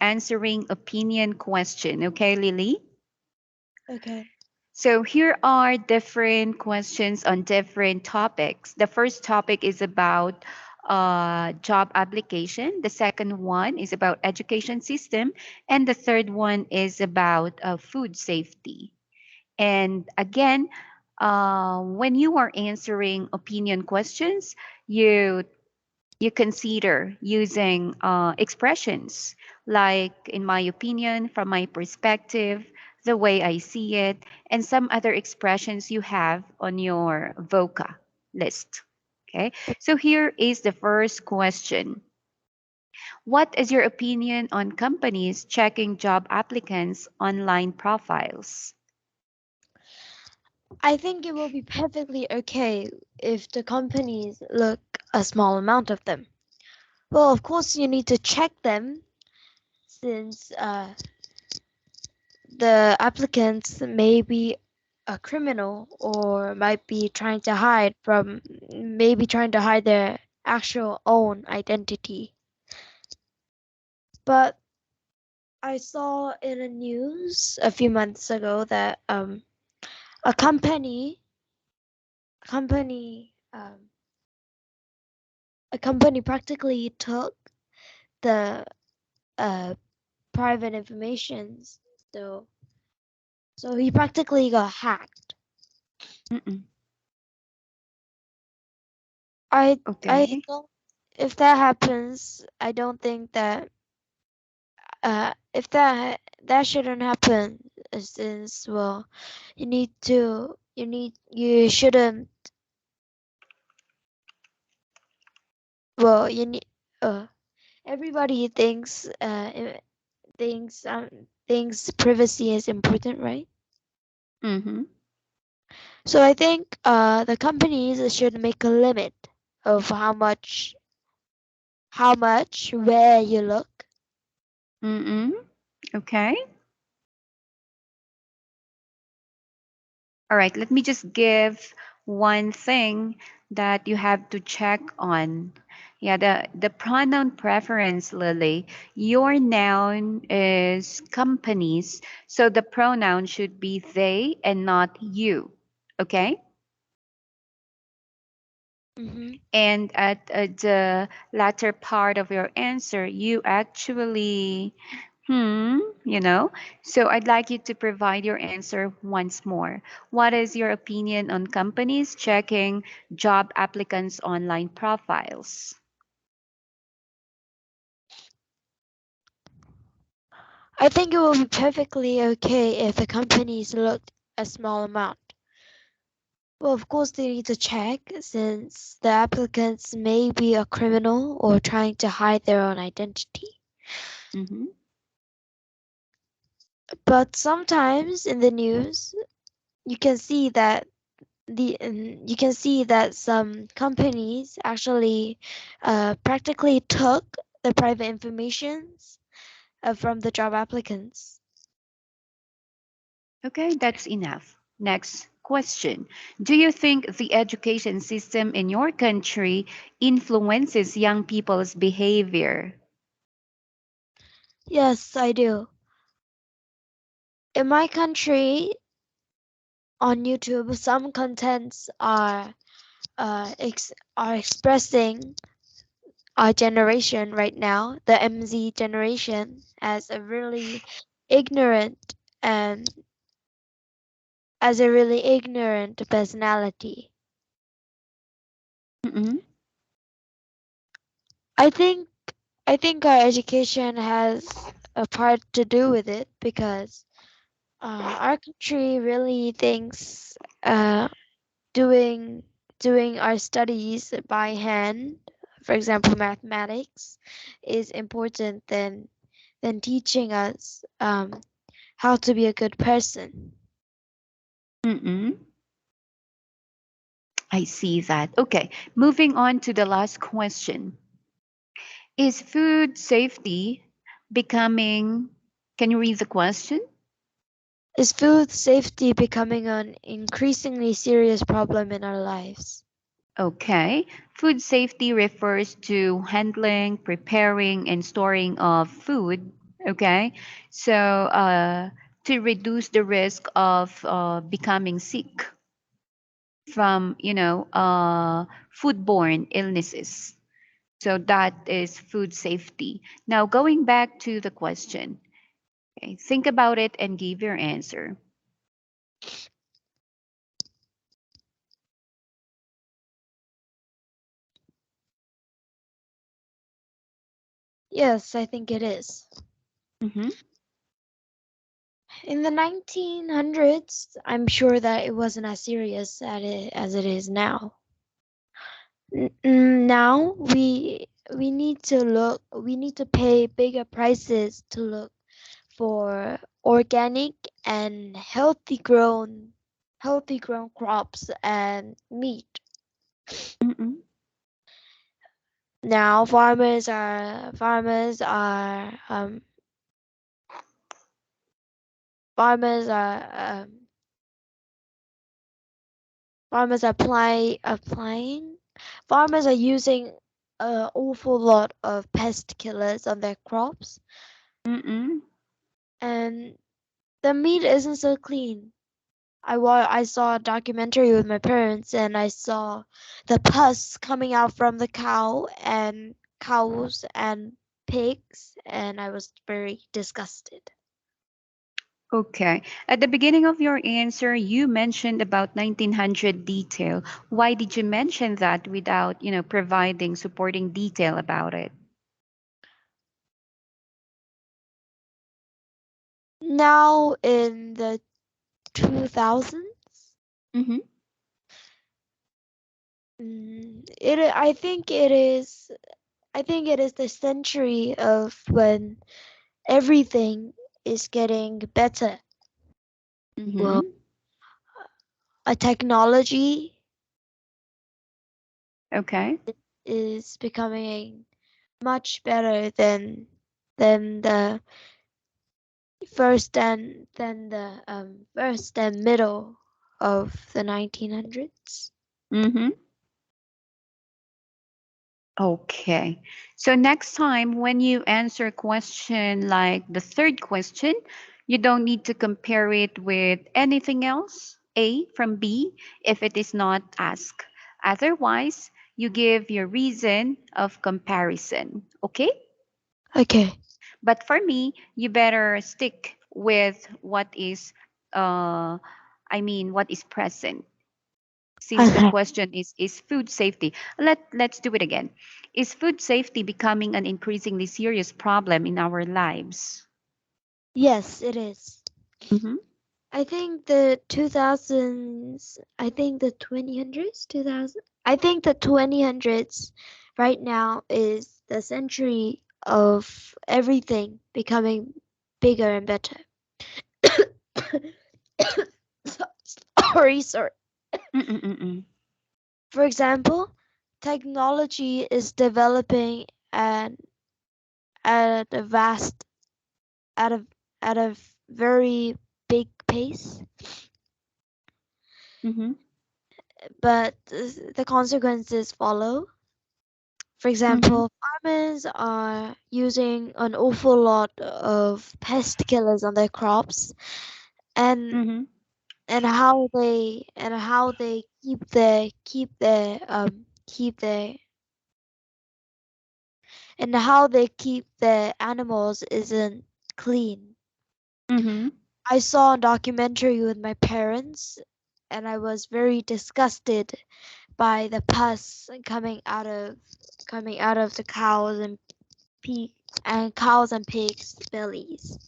answering opinion question. Okay, Lily? Okay. So here are different questions on different topics. The first topic is about job application. The second one is about education system, and the third one is about food safety. And again, when you are answering opinion questions, you you consider using expressions like, in my opinion, from my perspective, the way I see it, and some other expressions you have on your VOCA list. Okay, so here is the first question. What is your opinion on companies checking job applicants' online profiles? I think it will be perfectly okay if the companies look a small amount of them. Well, of course, you need to check them since the applicants may be a criminal or might be trying to hide from, maybe trying to hide their actual own identity. But I saw in a news a few months ago that a company a company practically took the uh, private informations. So so he practically got hacked. Mm-mm. I I Okay. don't. If that happens, I don't think that if that shouldn't happen. Since well, you shouldn't well you need uh everybody thinks privacy is important, right? Mm-hmm. So I think the companies should make a limit of how much where you look. Mm-mm. Okay. All right, let me just give one thing that you have to check on. Yeah, the pronoun preference, Lily. Your noun is companies, so the pronoun should be they and not you. Okay? Hmm. And at the latter part of your answer, you actually, you know. So I'd like you to provide your answer once more. What is your opinion on companies checking job applicants' online profiles? I think it will be perfectly okay if the companies looked a small amount. Well, of course, they need to check since the applicants may be a criminal or trying to hide their own identity. Mm-hmm. But sometimes in the news, you can see that you can see that some companies actually practically took the private informations from the job applicants. Okay, that's enough. Next question. Do you think the education system in your country influences young people's behavior? Yes, I do. In my country, on YouTube, some contents are expressing our generation right now, the MZ generation, as a really ignorant and as a really ignorant personality. Mm-mm. I think I think our education has a part to do with it because our country really thinks doing doing our studies by hand, for example, mathematics, is important than teaching us how to be a good person. Mm-mm. I see that. Okay, moving on to the last question. Is food safety becoming, can you read the question? Is food safety becoming an increasingly serious problem in our lives? Okay, food safety refers to handling, preparing, and storing of food. Okay, so to reduce the risk of becoming sick from, foodborne illnesses. So that is food safety. Now, going back to the question, okay, think about it and give your answer. Yes, I think it is. Mm-hmm. In the 1900s, I'm sure that it wasn't as serious as it is now. Now we need to pay bigger prices to look for organic and healthy grown crops and meat. Mm-mm. Now farmers are farmers applying farmers are using an awful lot of pest killers on their crops, Mm-mm. and the meat isn't so clean. I saw a documentary with my parents, and I saw the pus coming out from the cows and pigs, and I was very disgusted. Okay. At the beginning of your answer, you mentioned about 1900 detail. Why did you mention that without, providing supporting detail about it? Now in the 2000s, Mm-hmm. it I think it is the century of when everything is getting better. Well, Mm-hmm. a technology Okay. is becoming much better than the first and middle of the 1900s. Mm-hmm. Okay. So next time when you answer a question like the third question, you don't need to compare it with anything else, A from B, if it is not asked. Otherwise, you give your reason of comparison. Okay? Okay. But for me, you better stick with what is what is present, since the Okay. question is food safety. Let's do it again. Is food safety becoming an increasingly serious problem in our lives? Yes, it is. Mm-hmm. I think the 2000s, 2000. I think the 2000s right now is the century of everything becoming bigger and better. Sorry. Mm-mm-mm-mm. For example, technology is developing at a vast at a at a very big pace, Mm-hmm. but the consequences follow. For Mm-hmm. example, farmers are using an awful lot of pest killers on their crops, and Mm-hmm. how they keep their and how they keep their animals isn't clean. Mm-hmm. I saw a documentary with my parents, and I was very disgusted by the pus coming out of the pig cows and pigs' bellies.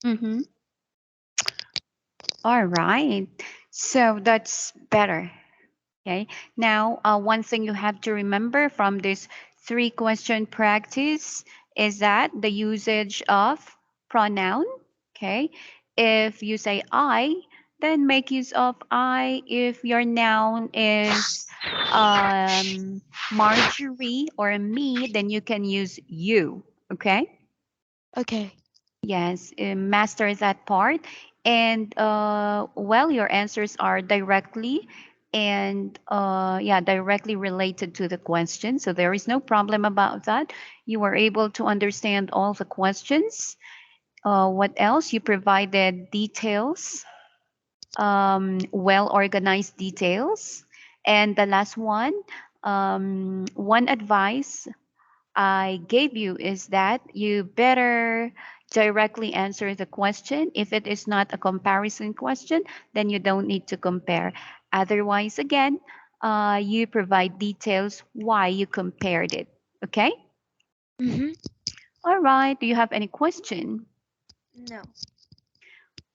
Mm-hmm. All right. So that's better. Okay. Now, one thing you have to remember from this three question practice is that the usage of pronoun. Okay. If you say I, then make use of I. If your noun is Marjorie or me, then you can use you. Okay. Okay. Yes, master that part. And well, your answers are directly and yeah, directly related to the question. So there is no problem about that. You were able to understand all the questions. What else? You provided details, well organized details. And the last one advice I gave you is that you better directly answer the question. If it is not a comparison question, then you don't need to compare. Otherwise, again, you provide details why you compared it. Okay? Mm-hmm. All right. Do you have any question? No.